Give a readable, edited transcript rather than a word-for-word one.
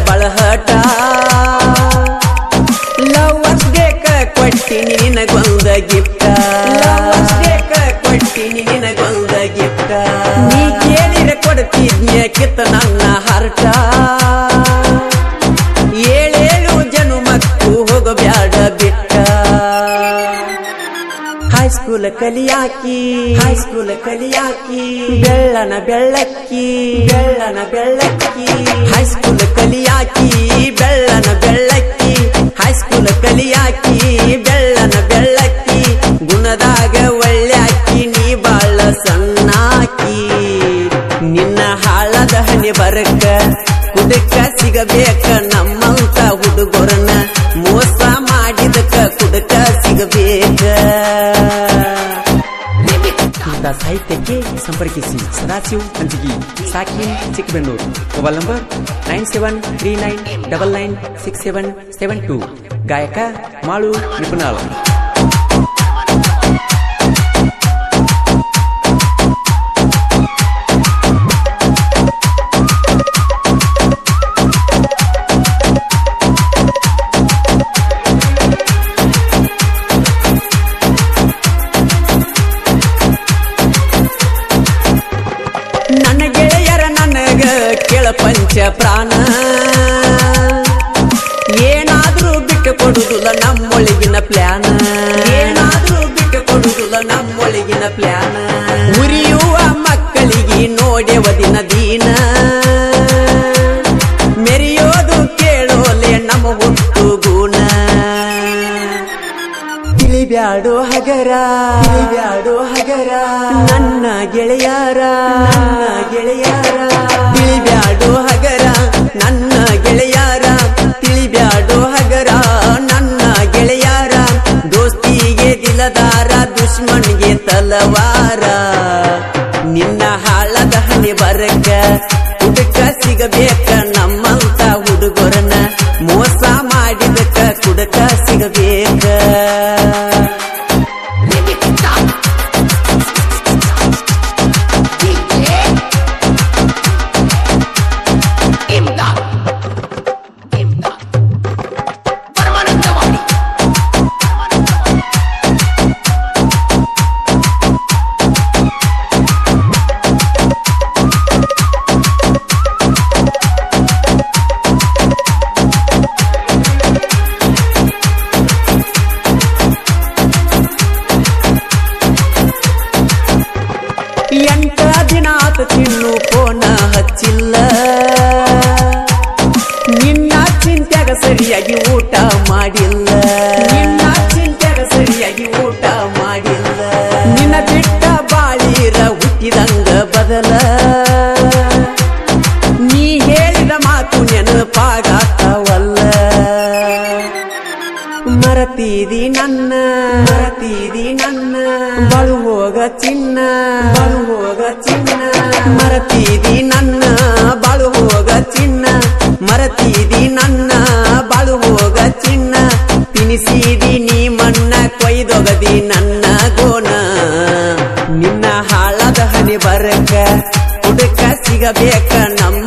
ಬಳಹಟ lovers ಡೇಕ ಕೊಟ್ಟಿನಿ ನಿನಗೊಂದ gift lovers ಡೇಕ ಕೊಟ್ಟಿನಿ ನಿನಗೊಂದ gift ನೀ ಕೇಳಿರ ಕೊಡ್ತಿದ್ನ್ಯ ಕಿತ್ತ ನನ್ನ ಹರ್ಟ ಏಳೇಳು ಜನುಮಕ್ಕೂ ಹೋಗಬ್ಯಾಡ ಬಿಟ್ಟ ಹೈಸ್ಕೂಲ್ ಕಲಿಯಾಕಿ ಹೈಸ್ಕೂಲ್ ಕಲಿಯಾಕಿ ಬೆಳ್ಳನ ಬೆಳ್ಳಕ್ಕಿ ಬೆಳ್ಳನ ಬೆಳ್ಳಕ್ಕಿ ಹೈಸ್ಕೂಲ್ ಕಲಿಯಾಕಿ ಬೆಳ್ಳನ ಬೆಳ್ಳಕ್ಕಿ ಹೈಸ್ಕೂಲ್ ಕಲಿಯಾಕಿ ಬೆಳ್ಳನ ಬೆಳ್ಳಕ್ಕಿ ಗುಣದಾಗ ಒಳ್ಳ್ಯಾಕಿ ನೀ ಬಾಳ ಸಣ್ಣಾಕಿ ನಿನ್ನ ಹಾಳದ ಹನಿ ಬರಕ ಕುಡಕ ಸಿಗಬೇಕ ನಮ್ಮಂತ ಹುಡುಗರನ್ನ ಮೋಸ ಮಾಡಿದಕ ಕುಡಕ ಸಿಗಬೇಕ ಸಾಹಿತ್ಯಕ್ಕೆ ಸಂಪರ್ಕಿಸಿ ಸದಾಶಿವ್ ಹಂಚಿಗಿ ಸಾಕಿನ್ ಚಿಕ್ಕಬೆನ್ನೂರು ಮೊಬೈಲ್ ನಂಬರ್ 9739996772 ಗಾಯಕ ಮಾಳು ನಿಪುಣಾಳ್ ನನ್ನ ಗೆಳೆಯರ ನನಗ ಕೇಳ ಪಂಚ ಪ್ರಾಣ ಏನಾದ್ರೂ ಬಿಟ್ಟು ಕೊಡುದಿಲ್ಲ ನಮ್ಮೊಳಗಿನ ಪ್ಲಾನ್ ಏನಾದ್ರೂ ಬಿಟ್ಟು ಕೊಡುದಿಲ್ಲ ನಮ್ಮೊಳಗಿನ ಪ್ಲಾನ್ ಉರಿಯುವ ಮಕ್ಕಳಿಗೆ ನೋಡೆವ ದಿನ ದೀನ ಮೆರೆಯೋದು ಕೇಳೋಲೆ ನಮ್ಮ ಹುಟ್ಟು ಗುಣ ತಿಳಿಬ್ಯಾಡೋ ಹಗರ ತಿಳಿಬ್ಯಾಡೋ ಹಗರ ನನ್ನ ಗೆಳೆಯರ ನನ್ನ ಗೆಳೆಯರ ತಿಳಿಬ್ಯಾಡೋ ಹಗರ ನನ್ನ ಗೆಳೆಯರ ತಿಳಿಬ್ಯಾಡೋ ಹಗರ ನನ್ನ ಗೆಳೆಯರ ದೋಸ್ತಿಗೆ ದಿಲದಾರ ದುಶ್ಮನ್ಗೆ ತಲವಾರ ನಿನ್ನ ಹಾಳದ ಹನಿ ಬರಕ ಹುಡುಕ ಸಿಗಬೇಕ ನಮ್ಮಂತ ಹುಡುಗರನ್ನ ಮೋಸ ಮಾಡಿದಕ ಕುಡಕ ಸಿಗಬೇಕ ಎಂಟ ದಿನ ಆತ ತಿನ್ನು ಫೋನ ಹಚ್ಚಿಲ್ಲ ನಿನ್ನ ಚಿಂತ್ಯಾಗ ಸರಿಯಾಗಿ ಊಟ ಮಾಡಿಲ್ಲ ನಿನ್ನ ಚಿಂತ್ಯಾಗ ಸರಿಯಾಗಿ ಊಟ ಮಾಡಿಲ್ಲ ನಿನ್ನ ಬಿಟ್ಟ ಬಾಳಿರ ಹುಟ್ಟಿದಂಗ ಬದಲ ನೀ ಹೇಳಿದ ಮಾತು ನೆನಪಾಗಾತವಲ್ಲ ಮರತೀದಿ ನನ್ನ ಬಾಳು ಹೋಗ ಚಿನ್ನ ಬಾಳು ಹೋಗ ಚಿನ್ನ ಮರತೀದಿ ನನ್ನ ಬಾಳು ಹೋಗ ಚಿನ್ನ ಮರತೀದಿ ನನ್ನ ಬಾಳು ಹೋಗ ಚಿನ್ನ ತಿನಿಸಿದಿ ನೀ ಮಣ್ಣ ಕೊಯ್ದೊಗದಿ ನನ್ನ ಗೋಣ ನಿನ್ನ ಹಾಳದ ಹನಿ ಬರಕ ಹುಡುಕ ಸಿಗಬೇಕ ನಮ್ಮ